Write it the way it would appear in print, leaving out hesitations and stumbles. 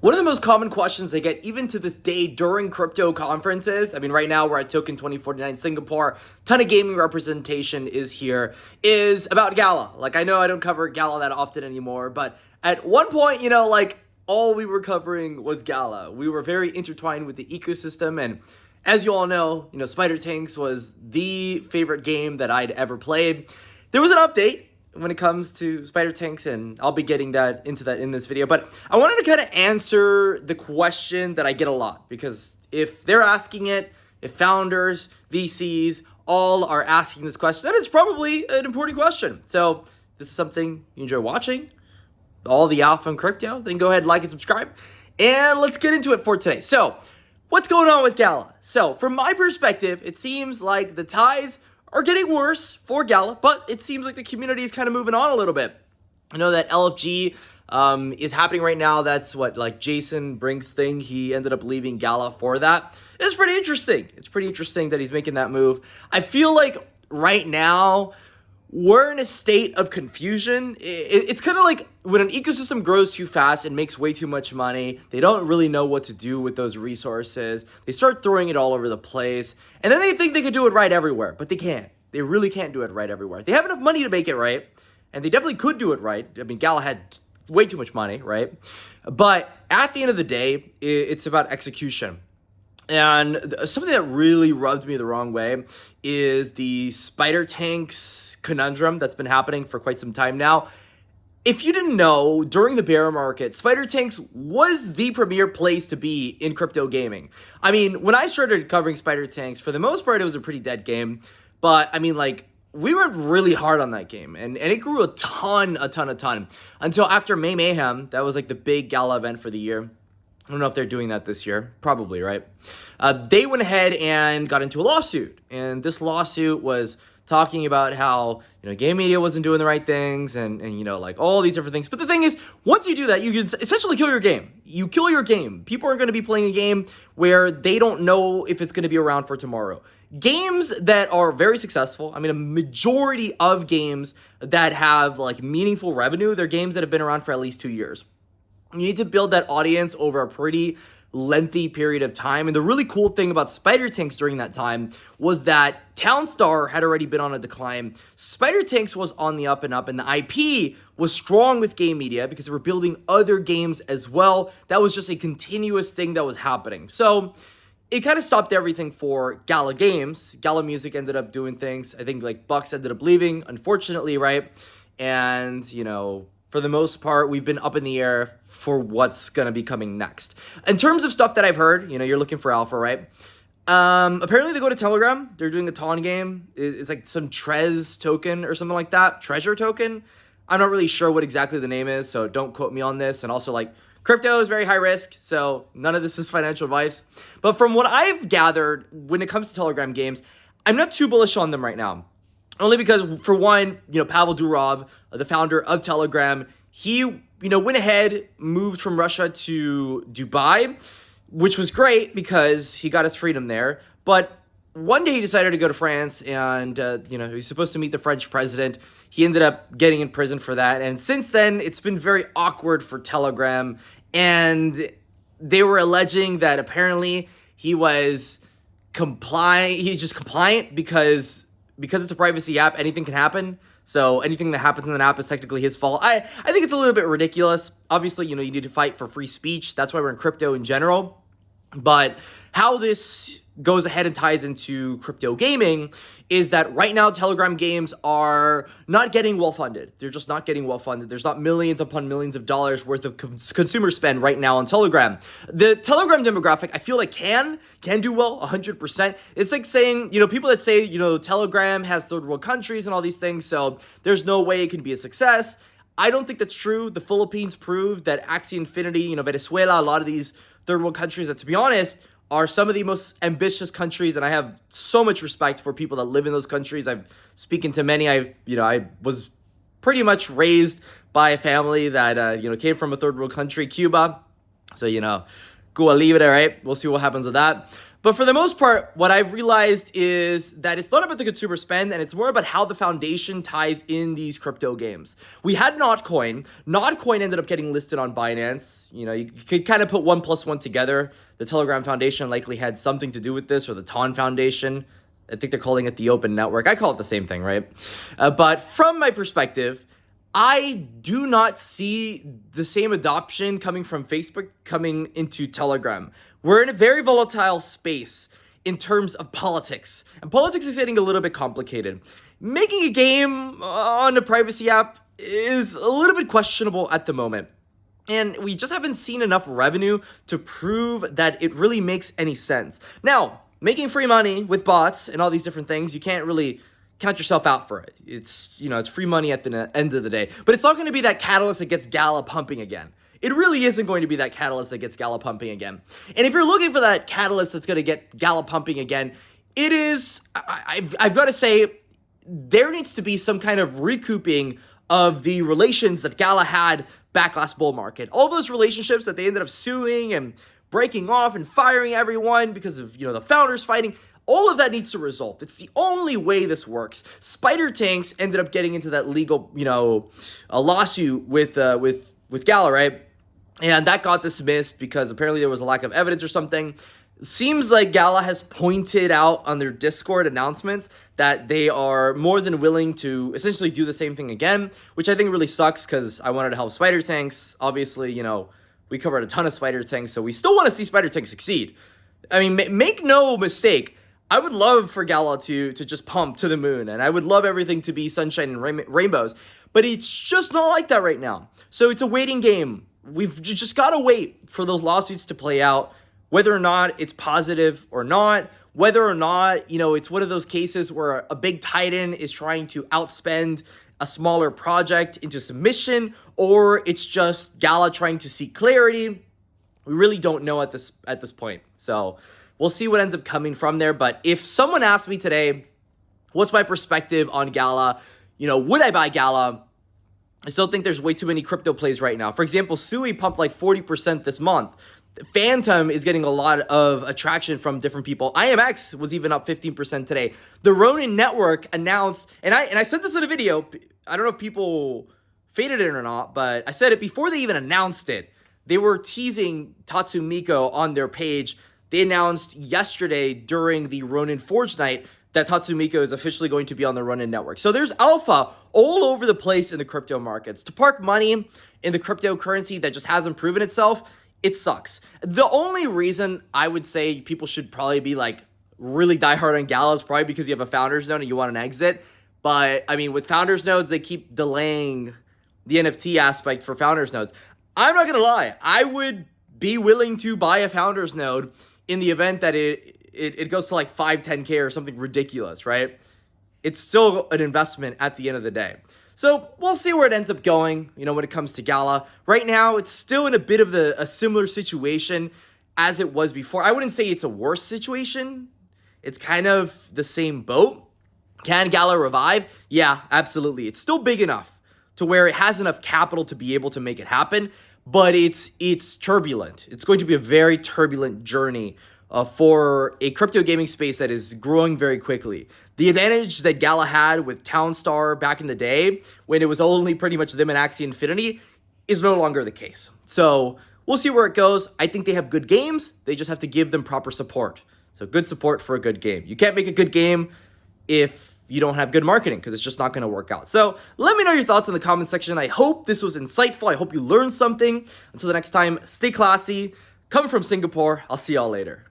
One of the most common questions they get even to this day during crypto conferences, I mean, right now we're at Token 2049 Singapore, ton of gaming representation is here, is about Gala. Like, I know I don't cover Gala that often anymore, but at one point, all we were covering was Gala. We were very intertwined with the ecosystem, and as you all know, Spider Tanks was the favorite game that I'd ever played. There was an update when it comes to Spider Tanks, and I'll be getting into that in this video. But I wanted to kind of answer the question that I get a lot, because if they're asking it, if founders, VCs, all are asking this question, then it's probably an important question. So if this is something you enjoy watching, all the alpha and crypto, then go ahead, like and subscribe, and let's get into it for today. So what's going on with Gala? So from my perspective, it seems like the ties are getting worse for Gala, but it seems like the community is kind of moving on a little bit. I know that LFG is happening right now. That's what, like, Jason Brink's thing. He ended up leaving Gala for that. It's pretty interesting. It's pretty interesting that he's making that move. I feel like right now we're in a state of confusion. It's kind of like when an ecosystem grows too fast and makes way too much money, they don't really know what to do with those resources. They start throwing it all over the place, and then they think they can do it right everywhere, but they can't. They really can't do it right everywhere. They have enough money to make it right, and they definitely could do it right. I mean, Gala had way too much money, right? But at the end of the day, it's about execution. And something that really rubbed me the wrong way is the Spider Tanks conundrum that's been happening for quite some time now. If you didn't know, during the bear market, Spider Tanks was the premier place to be in crypto gaming. I mean, when I started covering Spider Tanks, for the most part, it was a pretty dead game. But I mean, we went really hard on that game, and it grew a ton, until after May Mayhem. That was like the big Gala event for the year. I don't know if they're doing that this year. Probably, right? They went ahead and got into a lawsuit, and this lawsuit was talking about how, game media wasn't doing the right things and like all these different things. But the thing is, once you do that, you can essentially kill your game. You kill your game. People are going to be playing a game where they don't know if it's going to be around for tomorrow. Games that are very successful, I mean, a majority of games that have like meaningful revenue, they're games that have been around for at least 2 years. You need to build that audience over a pretty lengthy period of time. And the really cool thing about Spider Tanks during that time was that Townstar had already been on a decline. Spider Tanks was on the up and up, and the IP was strong with game media because they were building other games as well. That was just a continuous thing that was happening. So it kind of stopped everything for Gala Games. Gala Music ended up doing things. I think like Bucks ended up leaving, unfortunately, right? And, for the most part, we've been up in the air for what's going to be coming next. In terms of stuff that I've heard, you're looking for alpha, right? Apparently they go to Telegram. They're doing a Ton game. It's like some Trez token or something like that. Treasure token. I'm not really sure what exactly the name is, so don't quote me on this. And also, crypto is very high risk, so none of this is financial advice. But from what I've gathered, when it comes to Telegram games, I'm not too bullish on them right now. Only because, for one, Pavel Durov, the founder of Telegram, he, went ahead, moved from Russia to Dubai, which was great because he got his freedom there. But one day he decided to go to France, and, he's supposed to meet the French president. He ended up getting in prison for that. And since then, it's been very awkward for Telegram. And they were alleging that apparently he was compliant. He's just compliant because it's a privacy app, anything can happen. So anything that happens in an app is technically his fault. I think it's a little bit ridiculous. Obviously, you need to fight for free speech. That's why we're in crypto in general. But how this goes ahead and ties into crypto gaming is that right now Telegram games are not getting well funded. They're just not getting well funded. There's not millions upon millions of dollars worth of consumer spend right now on Telegram. The Telegram demographic, I feel like can do well 100%. It's like saying, people that say, Telegram has third world countries and all these things, so there's no way it can be a success. I don't think that's true. The Philippines proved that Axie Infinity, Venezuela, a lot of these third world countries that, to be honest, are some of the most ambitious countries, and I have so much respect for people that live in those countries. I've spoken to many. I was pretty much raised by a family that came from a third world country, Cuba. So Cuba libre, right? We'll see what happens with that. But for the most part, what I've realized is that it's not about the consumer spend, and it's more about how the foundation ties in these crypto games. We had Notcoin. Notcoin ended up getting listed on Binance. You know, you could kind of put 1 plus 1 together. The Telegram Foundation likely had something to do with this, or the TON Foundation. I think they're calling it the Open Network. I call it the same thing, right? But from my perspective, I do not see the same adoption coming from Facebook coming into Telegram. We're in a very volatile space in terms of politics, and politics is getting a little bit complicated. Making a game on a privacy app is a little bit questionable at the moment, and we just haven't seen enough revenue to prove that it really makes any sense. Now, making free money with bots and all these different things, you can't really count yourself out for it. It's, you know, it's free money at the end of the day, but it's not going to be that catalyst that gets Gala pumping again. It really isn't going to be that catalyst that gets Gala pumping again. And if you're looking for that catalyst that's going to get Gala pumping again, it is, I've got to say, there needs to be some kind of recouping of the relations that Gala had back last bull market. All those relationships that they ended up suing and breaking off and firing everyone because of, you know, the founders fighting. All of that needs to resolve. It's the only way this works. Spider Tanks ended up getting into that legal, you know, a lawsuit with Gala, right? And that got dismissed because apparently there was a lack of evidence or something. Seems like Gala has pointed out on their Discord announcements that they are more than willing to essentially do the same thing again, which I think really sucks because I wanted to help Spider Tanks. Obviously, you know, we covered a ton of Spider Tanks, so we still want to see Spider Tanks succeed. I mean, make no mistake, I would love for Gala to just pump to the moon, and I would love everything to be sunshine and rainbows, but it's just not like that right now. So it's a waiting game. We've just got to wait for those lawsuits to play out, whether or not it's positive or not, whether or not, you know, it's one of those cases where a big titan is trying to outspend a smaller project into submission, or it's just Gala trying to seek clarity. We really don't know at this point. So we'll see what ends up coming from there. But if someone asked me today, what's my perspective on Gala? You know, would I buy Gala? I still think there's way too many crypto plays right now. For example, Sui pumped like 40% this month. Phantom is getting a lot of attraction from different people. IMX was even up 15% today. The Ronin Network announced, and I said this in a video. I don't know if people faded it or not, but I said it before they even announced it. They were teasing Tatsumiko on their page. They announced yesterday during the Ronin Forge night that Tatsumiko is officially going to be on the Ronin Network. So there's alpha all over the place in the crypto markets. To park money in the cryptocurrency that just hasn't proven itself, it sucks. The only reason I would say people should probably be like really diehard on Gala is probably because you have a founders node and you want an exit. But I mean, with founders nodes, they keep delaying the NFT aspect for founders nodes. I'm not going to lie. I would be willing to buy a founders node in the event that it goes to like 5, 10K or something ridiculous, right? It's still an investment at the end of the day. So we'll see where it ends up going, you know, when it comes to Gala. Right now, it's still in a bit of a similar situation as it was before. I wouldn't say it's a worse situation. It's kind of the same boat. Can Gala revive? Yeah, absolutely. It's still big enough to where it has enough capital to be able to make it happen, but it's turbulent. It's going to be a very turbulent journey for a crypto gaming space that is growing very quickly. The advantage that Gala had with Townstar back in the day, when it was only pretty much them and Axie Infinity, is no longer the case. So we'll see where it goes. I think they have good games. They just have to give them proper support. So good support for a good game. You can't make a good game if you don't have good marketing, because it's just not going to work out. So let me know your thoughts in the comment section. I hope this was insightful. I hope you learned something. Until the next time, stay classy. Come from Singapore. I'll see y'all later.